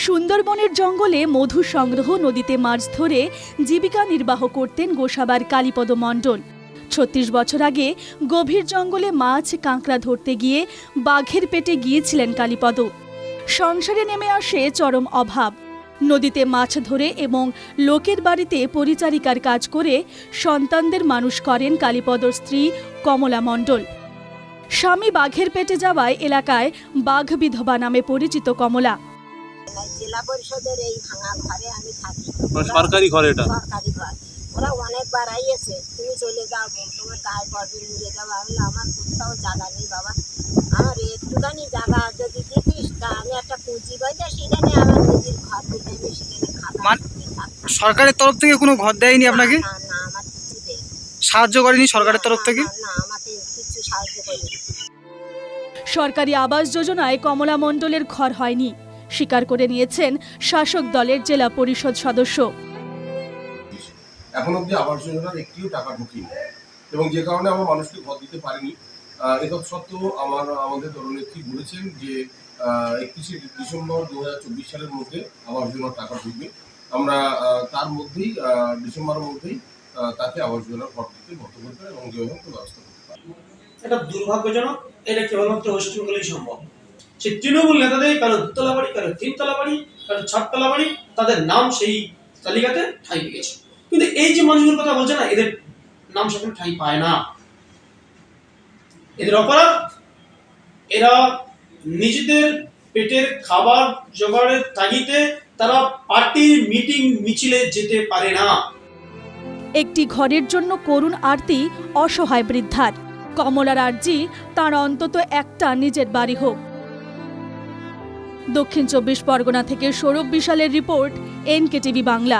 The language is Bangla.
সুন্দরবনের জঙ্গলে মধু সংগ্রহ, নদীতে মাছ ধরে জীবিকা নির্বাহ করতেন গোসাবার কালীপদ মণ্ডল। ৩৬ বছর আগে গভীর জঙ্গলে মাছ কাঁকড়া ধরতে গিয়ে বাঘের পেটে গিয়েছিলেন কালীপদ। সংসারে নেমে আসে চরম অভাব। নদীতে মাছ ধরে এবং লোকের বাড়িতে পরিচারিকার কাজ করে সন্তানদের মানুষ করেন কালীপদর স্ত্রী কমলা মণ্ডল। স্বামী বাঘের পেটে যাওয়ায় এলাকায় বাঘ বিধবা নামে পরিচিত কমলা। জেলা পরিষদের এই ভাঙা ঘরে আমি থাকি। সরকারি ঘর, এটা সরকারি ঘর। ওরা অনেকবার আইয়েছে, তুমি চলে যাও, তোমার গায়ে পড়বে, নিয়ে যাবো। আমি আমার কোথাও জায়গা নেই বাবা, আমার একটুখানি জায়গা যদি দিতিস তা আমি একটা পুঁজি বইতে সেখানে আমার নিজের ঘর দিতে, আমি সেখানে খাতা। সরকারের তরফ থেকে কোনো ঘর দেয়নি আপনাকে? না না, আমার কিছু দেয় সাহায্য করেনি সরকারের তরফ থেকে? না, আমাকে কিছু সাহায্য করেনি। সরকারি আবাস যোজনায় কমলা মণ্ডলের ঘর হয়নি, স্বীকার করে নিয়েছেন শাসক দলের জেলা পরিষদ সদস্য। এখন অব্দি আবাস যোজনার একটিও টাকা ঢুকিনি এবং যে কারণে আমরা মানুষকে ঘর দিতে পারিনি। এতৎ সত্ত্বেও আমাদের দলনেত্রী বলেছেন যে 31শে ডিসেম্বর 2024 সালের মধ্যে আবাস যোজনার টাকা ঢুকবে। আমরা তার মধ্যেই ডিসেম্বরের মধ্যেই তাকে আবাস যোজনার ঘর দিতে বদ্ধ করতে এবং যেভাবে ব্যবস্থা করতে পারি। এটা দুর্ভাগ্যজনক, এটা কেবলমাত্র ওয়েস্টবেঙ্গলেই সম্ভব। সেই তৃণমূল নেতাদের কারো দুতলা বাড়ি, কারো তিনতলা বাড়ি, কারো চারতলা বাড়ি, তাদের নাম সেই তালিকাতে ঠাঁই পেয়েছে। কিন্তু এই যে মানুষগুলোর কথা বলছে না, এদের নাম সেখানে ঠাঁই পায় না। এদের অপরাধ, এরা নিজেদের পেটের খাবার জোগাড়ের তাগিদে তারা পার্টির মিটিং মিছিলে যেতে পারে না। একটি ঘরের জন্য করুণ আরতি অসহায় বৃদ্ধার। কমলার আর্জি তার অন্তত একটা নিজের বাড়ি হোক। দক্ষিণ 24 পরগনা থেকে সৌরভ বিশালের রিপোর্ট, NKTV বাংলা।